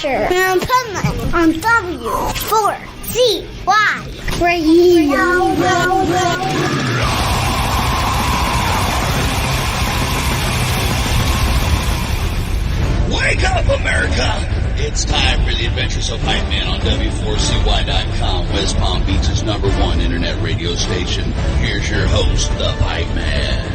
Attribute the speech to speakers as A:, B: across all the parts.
A: Adventure and Pipeman on W4CY Radio.
B: Wake up, America! It's time for the Adventures of Pipeman on W4CY.com, West Palm Beach's #1 internet radio station. Here's your host, the Pipeman.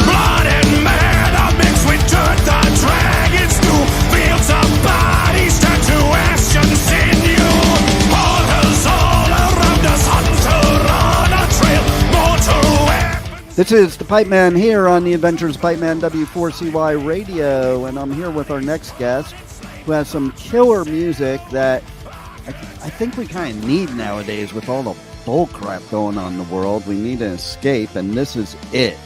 C: Blood and mad mixed with dirt, the dragons do. Fields of bodies turn to ash and sinew. Horrors all around us, hunter on a trail, mortal weapons.
D: This is the Pipeman here on the Adventures of Pipeman W4CY Radio, and I'm here with our next guest who has some killer music that I think we kind of need nowadays with all the bull crap going on in the world. We need an escape, and this is it.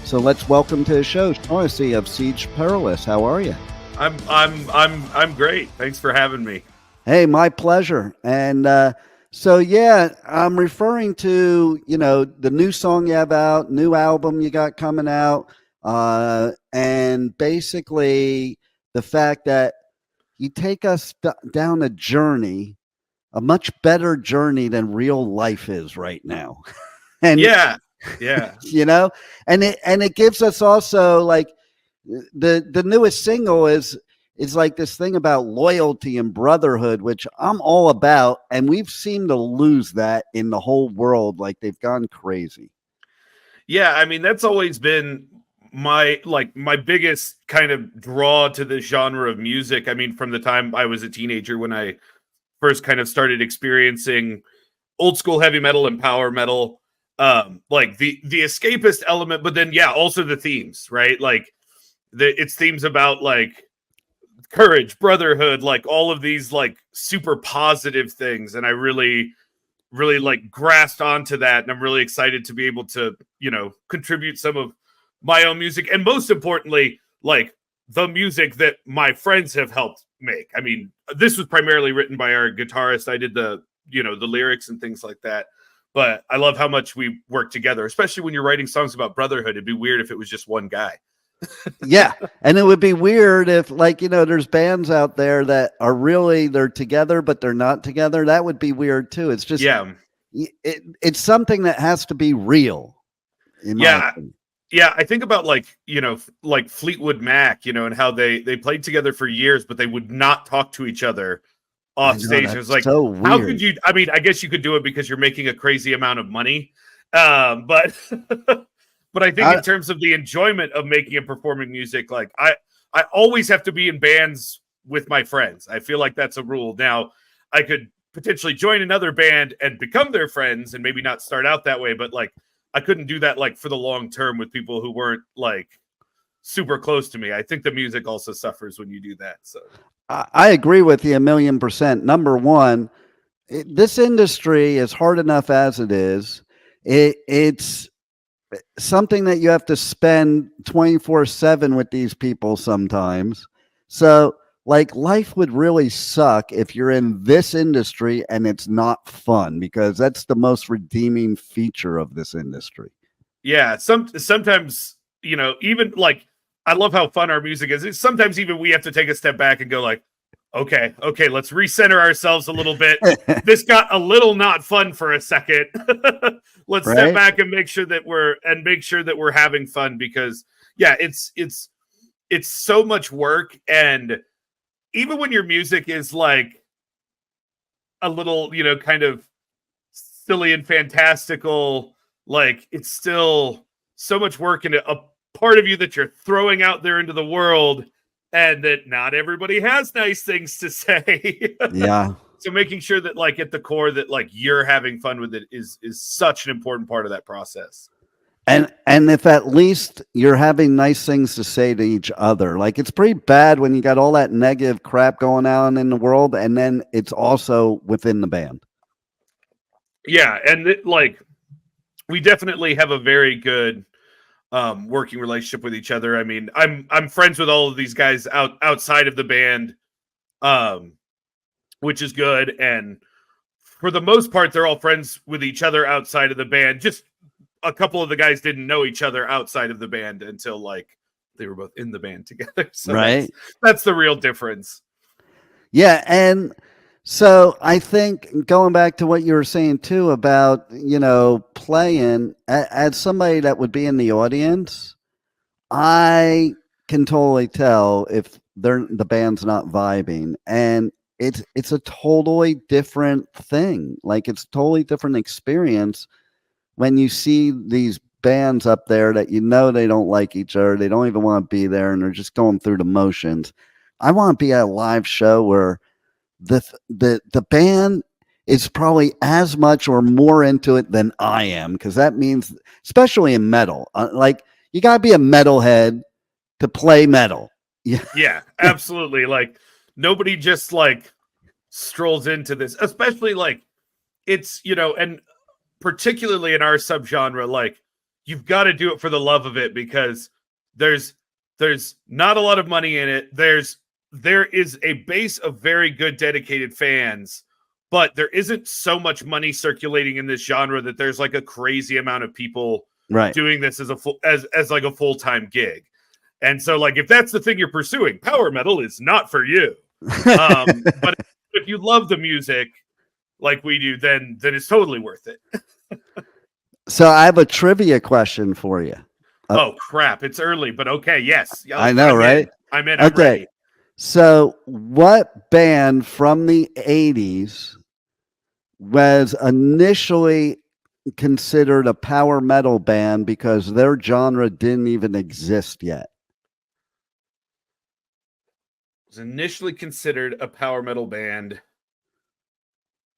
D: So let's welcome to the show Shaughnessy of Siege Perilous. How are you?
E: I'm great. Thanks for having me.
D: Hey, my pleasure. And so yeah, I'm referring to, the new song you have out, new album you got coming out, and basically the fact that you take us down a journey, a much better journey than real life is right now. And
E: yeah.
D: And it gives us also like the newest single is like this thing about loyalty and brotherhood, which I'm all about, and we've seemed to lose that in the whole world. Like they've gone crazy.
E: Yeah, I mean that's always been my biggest kind of draw to this genre of music. I mean, from the time I was a teenager when I first kind of started experiencing old school heavy metal and power metal, like the escapist element, but then also the themes, right? Like it's themes about like courage, brotherhood, like all of these like super positive things, and I really like grasped onto that, and I'm really excited to be able to contribute some of my own music, and most importantly, like the music that my friends have helped make. I mean, this was primarily written by our guitarist. I did the lyrics and things like that, but I love how much we work together, especially when you're writing songs about brotherhood. It'd be weird if it was just one guy.
D: Yeah, and it would be weird if there's bands out there that are really, they're together but they're not together. That would be weird too. It's just it's something that has to be real.
E: I think about like Fleetwood Mac, and how they played together for years, but they would not talk to each other off stage. It was like,
D: so weird.
E: How could you? I mean, I guess you could do it because you're making a crazy amount of money, but but I think in terms of the enjoyment of making and performing music, like I always have to be in bands with my friends. I feel like that's a rule. Now, I could potentially join another band and become their friends, and maybe not start out that way, but like I couldn't do that like for the long term with people who weren't like super close to me. I think the music also suffers when you do that. So
D: I agree with you 1,000,000%. Number one, this industry is hard enough as it is. It's something that you have to spend 24/7 with these people sometimes. So like life would really suck if you're in this industry and it's not fun, because that's the most redeeming feature of this industry.
E: Yeah. Sometimes, even like, I love how fun our music is. Sometimes even we have to take a step back and go like, okay, let's recenter ourselves a little bit. This got a little not fun for a second. Let's step back and make sure that we're having fun, because it's so much work. And even when your music is like a little, kind of silly and fantastical, like it's still so much work into a part of you that you're throwing out there into the world, and that not everybody has nice things to say.
D: Yeah.
E: So making sure that like at the core that like you're having fun with it is such an important part of that process.
D: And if at least you're having nice things to say to each other, like it's pretty bad when you got all that negative crap going on in the world, and then it's also within the band.
E: Yeah, and we definitely have a very good working relationship with each other. I mean, I'm friends with all of these guys outside of the band, which is good. And for the most part, they're all friends with each other outside of the band. Just a couple of the guys didn't know each other outside of the band until like they were both in the band together. So
D: right.
E: That's the real difference.
D: Yeah. And so I think going back to what you were saying too about, you know, playing as somebody that would be in the audience, I can totally tell if the band's not vibing, and it's a totally different thing. Like it's a totally different experience when you see these bands up there that you know they don't like each other, they don't even want to be there, and they're just going through the motions. I want to be at a live show where the band is probably as much or more into it than I am, because that means, especially in metal, like you got to be a metalhead to play metal.
E: Yeah, absolutely. Like nobody just like strolls into this, especially like it's, you know, and particularly in our subgenre, like you've got to do it for the love of it, because there's not a lot of money in it. There is a base of very good dedicated fans, but there isn't so much money circulating in this genre that there's like a crazy amount of people doing this as like a full-time gig. And so like if that's the thing you're pursuing, power metal is not for you. But if you love the music like we do, then it's totally worth it.
D: So I have a trivia question for you.
E: Oh crap, it's early, but okay, yes.
D: I know, right?
E: I'm in.
D: Okay.
E: Ready.
D: So what band from the 80s was initially considered a power metal band because their genre didn't even exist yet?
E: Was initially considered a power metal band.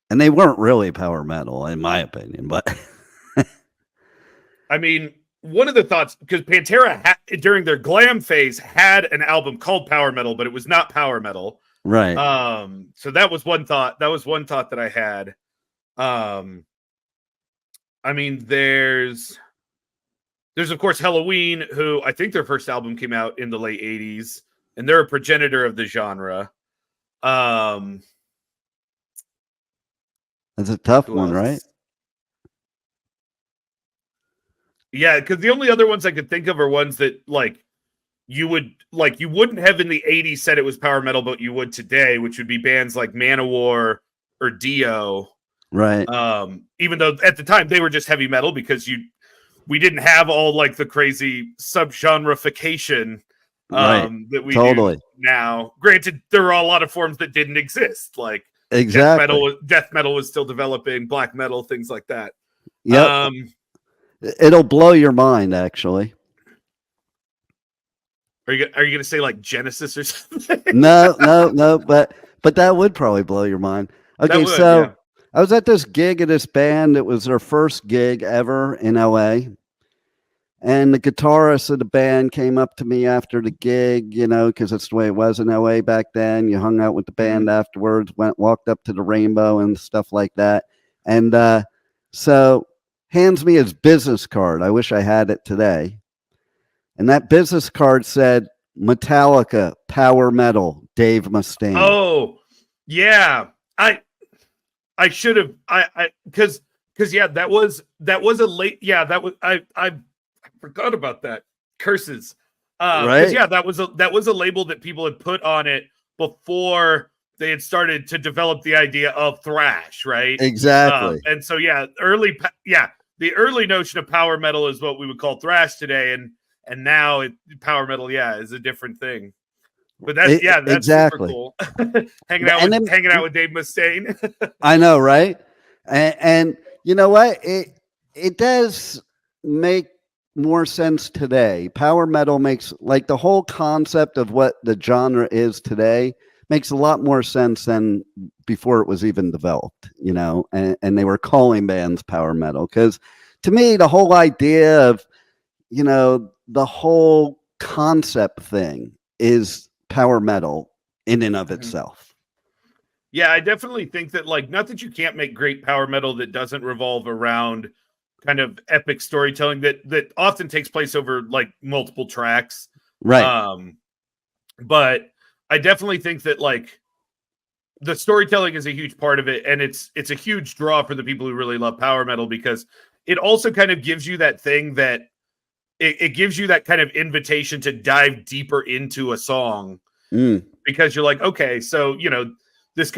D: And they weren't really power metal, in my opinion, but
E: I mean, one of the thoughts, because Pantera during their glam phase had an album called Power Metal, but it was not power metal.
D: Right.
E: So that was one thought. That was one thought that I had. I mean, there's of course Halloween, who I think their first album came out in the late 80s, and they're a progenitor of the genre.
D: That's a tough one, right?
E: Yeah, because the only other ones I could think of are ones that like you wouldn't have in the 80s said it was power metal, but you would today, which would be bands like Manowar or Dio.
D: Right.
E: Even though at the time they were just heavy metal, because we didn't have all like the crazy subgenreification that we do now. Granted, there are a lot of forms that didn't exist, like
D: exactly.
E: Death metal was still developing, black metal, things like that.
D: Yep. It'll blow your mind, actually.
E: Are you going to say like Genesis or something?
D: No, but that would probably blow your mind. Okay, so I was at this gig of this band. It was their first gig ever in LA. And the guitarist of the band came up to me after the gig, you know, because that's the way it was in LA back then. You hung out with the band afterwards, walked up to the Rainbow and stuff like that. And so hands me his business card. I wish I had it today. And that business card said Metallica, power metal, Dave Mustaine.
E: Oh, yeah. I should have, because yeah, that was a late, yeah, that was, I forgot about that. Curses.
D: Right.
E: Yeah, that was a label that people had put on it before they had started to develop the idea of thrash, right?
D: Exactly.
E: And so, yeah, the early notion of power metal is what we would call thrash today, and now power metal, is a different thing. But that's
D: exactly
E: super cool. hanging out with Dave Mustaine.
D: I know, right? And you know what? It does make more sense today. Power metal makes, like, the whole concept of what the genre is today makes a lot more sense than before it was even developed, you know, and they were calling bands power metal. Because to me, the whole idea of, you know, the whole concept thing is power metal in and of itself.
E: Yeah, I definitely think that, like, not that you can't make great power metal that doesn't revolve around kind of epic storytelling that often takes place over like multiple tracks.
D: Right.
E: But I definitely think that, like, the storytelling is a huge part of it, and it's a huge draw for the people who really love power metal, because it also kind of gives you that thing that it gives you that kind of invitation to dive deeper into a song, because you're like, okay, so this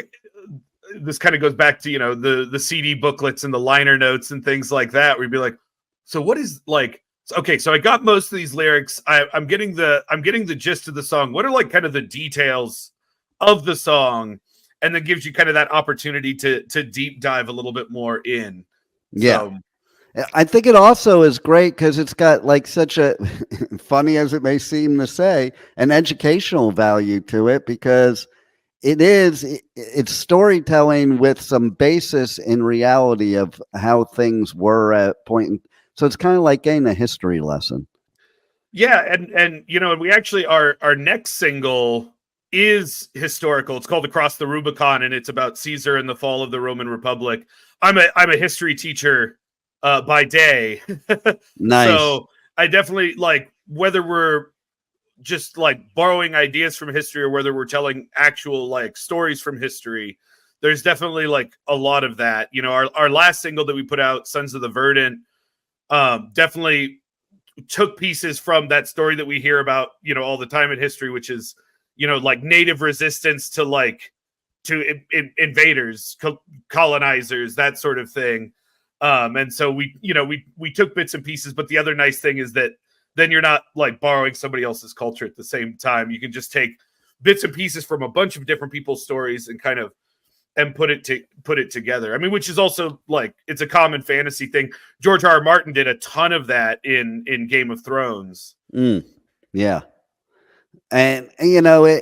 E: kind of goes back to the CD booklets and the liner notes and things like that, where you'd be like, so what is like, okay, so I got most of these lyrics, I'm getting the gist of the song, what are like kind of the details of the song, and then gives you kind of that opportunity to deep dive a little bit more in.
D: Yeah.
E: So,
D: I think it also is great because it's got like such a funny as it may seem to say, an educational value to it, because it's storytelling with some basis in reality of how things were at point. So it's kind of like getting a history lesson.
E: Yeah, and we actually our next single is historical. It's called Across the Rubicon, and it's about Caesar and the fall of the Roman Republic. I'm a history teacher by day.
D: Nice.
E: So I definitely like, whether we're just like borrowing ideas from history or whether we're telling actual like stories from history, there's definitely like a lot of that. Our last single that we put out, Sons of the Verdant, definitely took pieces from that story that we hear about, all the time in history, which is, like native resistance to invaders, colonizers, that sort of thing. And so we took bits and pieces, but the other nice thing is that then you're not like borrowing somebody else's culture at the same time. You can just take bits and pieces from a bunch of different people's stories and put it together. I mean, which is also like, it's a common fantasy thing. George R.R. Martin did a ton of that in Game of Thrones.
D: Yeah. And I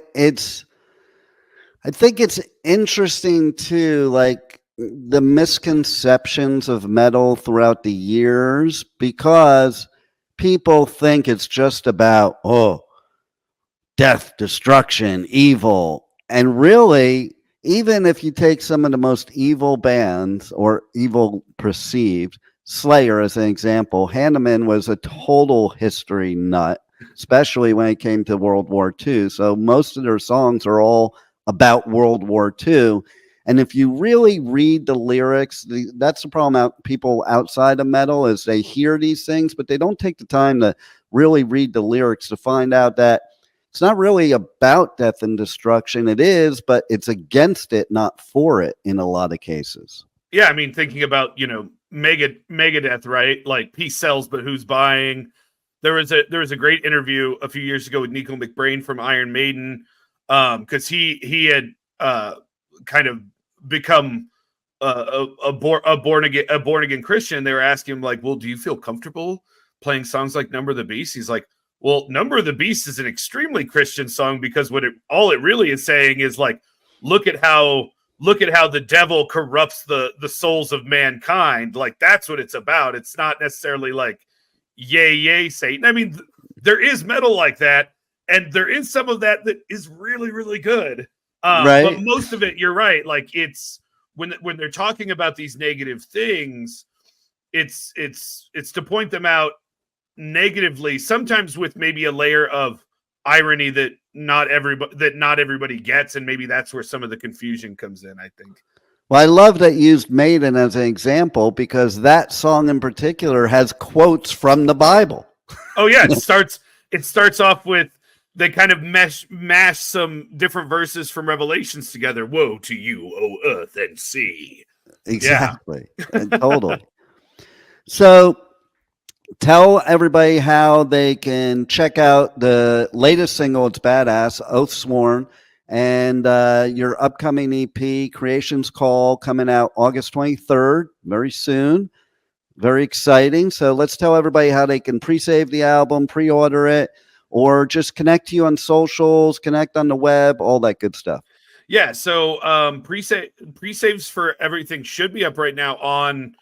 D: think it's interesting too, like the misconceptions of metal throughout the years, because people think it's just about, death, destruction, evil. And really, even if you take some of the most evil bands, or evil perceived, Slayer as an example, Hanneman was a total history nut, especially when it came to World War II. So most of their songs are all about World War II. And if you really read the lyrics, that's the problem out people outside of metal, is they hear these things, but they don't take the time to really read the lyrics to find out that it's not really about death and destruction. It is, but it's against it, not for it in a lot of cases.
E: Yeah, I mean, thinking about, Megadeth, right? Like, peace sells, but who's buying? There was a great interview a few years ago with Nico McBrain from Iron Maiden, because he had kind of become a born again Christian. They were asking him like, well, do you feel comfortable playing songs like Number of the Beast? He's like, well, Number of the Beast is an extremely Christian song, because all it really is saying is like, look at how the devil corrupts the souls of mankind. Like, that's what it's about. It's not necessarily like, yay, Satan. I mean, there is metal like that, and there is some of that is really, really good.
D: Right.
E: But most of it, you're right. Like, it's when they're talking about these negative things, it's to point them out negatively, sometimes with maybe a layer of irony that not everybody gets, and maybe that's where some of the confusion comes in, I think.
D: Well, I love that you used Maiden as an example, because that song in particular has quotes from the Bible.
E: Oh yeah, it starts off with, they kind of mash some different verses from Revelations together. Woe to you, O earth and sea.
D: Exactly. Yeah. Totally. So tell everybody how they can check out the latest single. It's badass, Oathsworn, and your upcoming EP, Creation's Call, coming out August 23rd, very soon. Very exciting. So let's tell everybody how they can pre-save the album, pre-order it, or just connect to you on socials, connect on the web, all that good stuff.
E: Yeah, so pre-saves for everything should be up right now on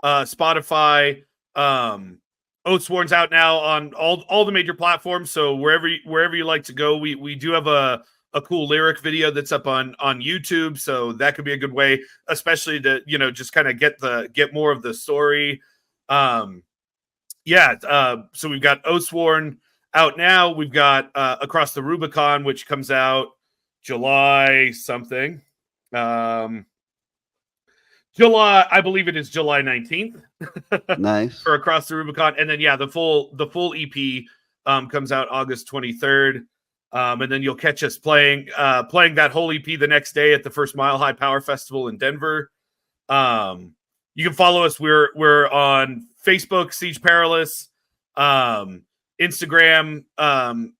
E: Spotify. Oathsworn's out now on all the major platforms, so wherever you like to go. We do have a cool lyric video that's up on YouTube, so that could be a good way, especially to just kind of get more of the story. So we've got Oathsworn out now. We've got Across the Rubicon, which comes out July something. July, I believe it is July 19th.
D: Nice.
E: For Across the Rubicon. And then the full EP comes out August 23rd. And then you'll catch us playing that whole EP the next day at the first Mile High Power Festival in Denver. You can follow us. We're on Facebook, Siege Perilous, Instagram,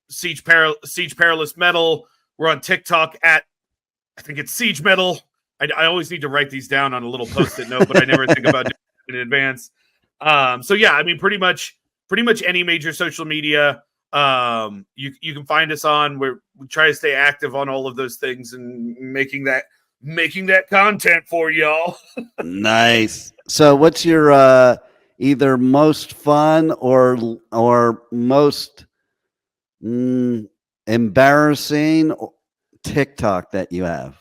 E: Siege Perilous Metal. We're on TikTok at, I think it's Siege Metal. I always need to write these down on a little post-it note, but I never think about doing it in advance. So yeah, I mean, pretty much any major social media you can find us on. We try to stay active on all of those things and making that content for y'all.
D: Nice. So what's your either most fun or most embarrassing TikTok that you have?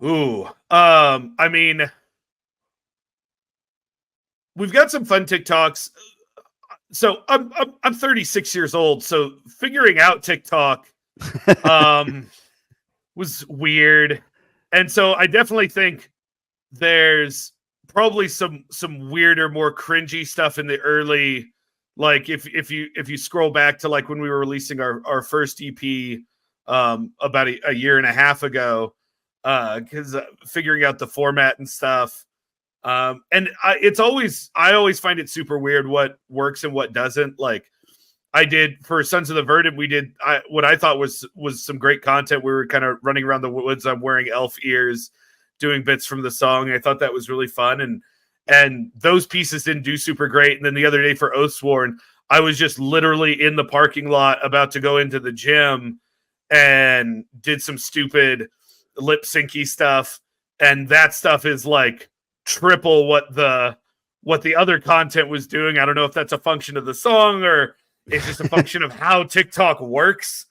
E: Ooh. I mean, we've got some fun TikToks. So I'm 36 years old, so figuring out TikTok was weird. And so I definitely think there's probably some weirder, more cringy stuff in the early, like if you scroll back to like when we were releasing our first EP about a year and a half ago, because figuring out the format and stuff. And I always find it super weird what works and what doesn't. Like I did for Sons of the Verdant, we did what I thought was some great content. We were kind of running around the woods. I'm wearing elf ears, doing bits from the song. I thought that was really fun. And those pieces didn't do super great. And then the other day for Oathsworn, I was just literally in the parking lot about to go into the gym and did some stupid lip syncy stuff. And that stuff is like triple what the other content was doing. I don't know if that's a function of the song or it's just a function of how TikTok works.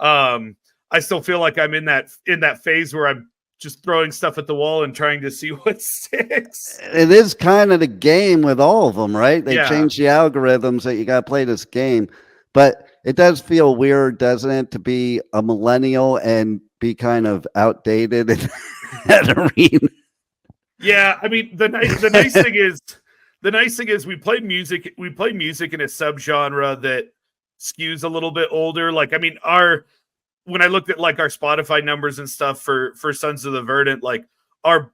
E: I still feel like I'm in that phase where I'm just throwing stuff at the wall and trying to see what sticks.
D: It is kind of the game with all of them, right? They
E: Yeah.
D: change the algorithms that you got to play this game. But it does feel weird, doesn't it, to be a millennial and be kind of outdated in that arena?
E: Yeah, I mean the nice thing is we play music in a subgenre that skews a little bit older. Like I mean when I looked at like our Spotify numbers and stuff for Sons of the Verdant, like our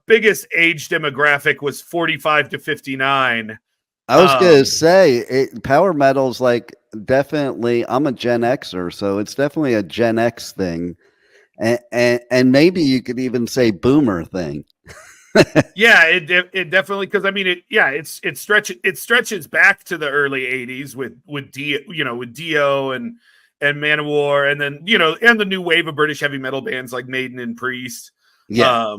E: biggest age demographic was 45 to 59.
D: I was gonna say power metal's like definitely. I'm a Gen Xer, so it's definitely a Gen X thing, and maybe you could even say boomer thing.
E: Yeah, it definitely, because I mean it stretches back to the early 80s with Dio and Manowar, and then and the new wave of British heavy metal bands like Maiden and Priest.
D: Yeah,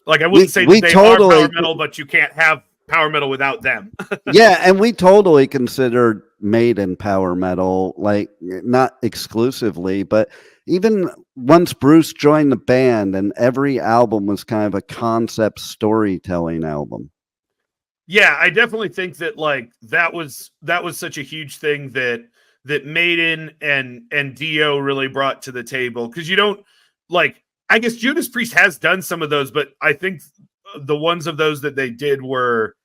E: like I wouldn't say that they are power metal, but you can't have power metal without them.
D: Yeah, and we totally considered Maiden power metal, like not exclusively, but even once Bruce joined the band, and every album was kind of a concept storytelling album.
E: Yeah, I definitely think that like that was such a huge thing that Maiden and Dio really brought to the table, because you don't like. I guess Judas Priest has done some of those, but I think the ones of those that they did were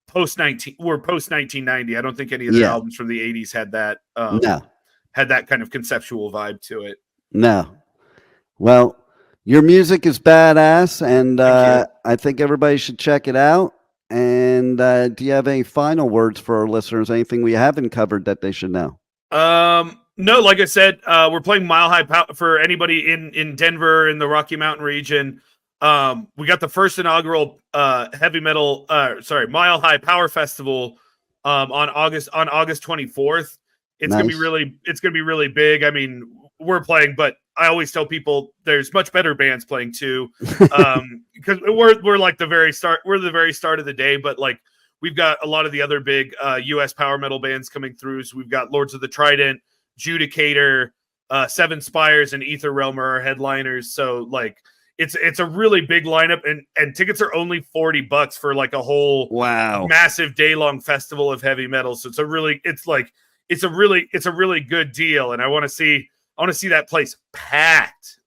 E: post 1990. I don't think any of their albums from the 80s had that had that kind of conceptual vibe to it.
D: No. Well, your music is badass, and I think everybody should check it out. And do you have any final words for our listeners? Anything we haven't covered that they should know?
E: No, like I said, we're playing Mile High for anybody in Denver in the Rocky Mountain region. We got the first inaugural Mile High Power Festival on August 24th. It's gonna be really big. I mean, we're playing, but I always tell people there's much better bands playing too, because we're like the very start. We're the very start of the day, but like we've got a lot of the other big U.S. power metal bands coming through. So we've got Lords of the Trident, Judicator, Seven Spires, and Ether Realm are our headliners. So like it's a really big lineup, and tickets are only $40 for like a whole massive day-long festival of heavy metal. So it's a really good deal, and I want to see that place packed.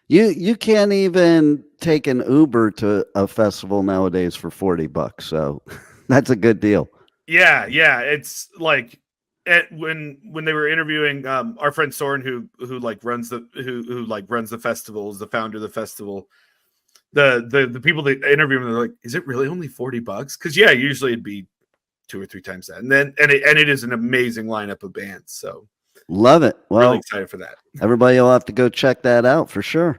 D: You can't even take an Uber to a festival nowadays for $40. So that's a good deal.
E: Yeah. It's like when they were interviewing our friend Soren, who runs the festivals, the founder of the festival. The people that interview him, they're like, "Is it really only $40?" Because usually it'd be 2 or 3 times that, and it is an amazing lineup of bands. So
D: love it. Well,
E: really excited for that.
D: Everybody will have to go check that out for sure.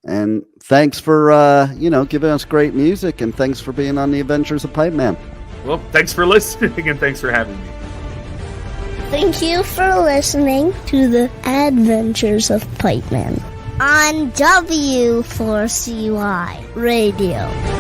D: And thanks for giving us great music, and thanks for being on the Adventures of Pipeman.
E: Well, thanks for listening, and thanks for having me.
A: Thank you for listening to the Adventures of Pipeman on W4CY Radio.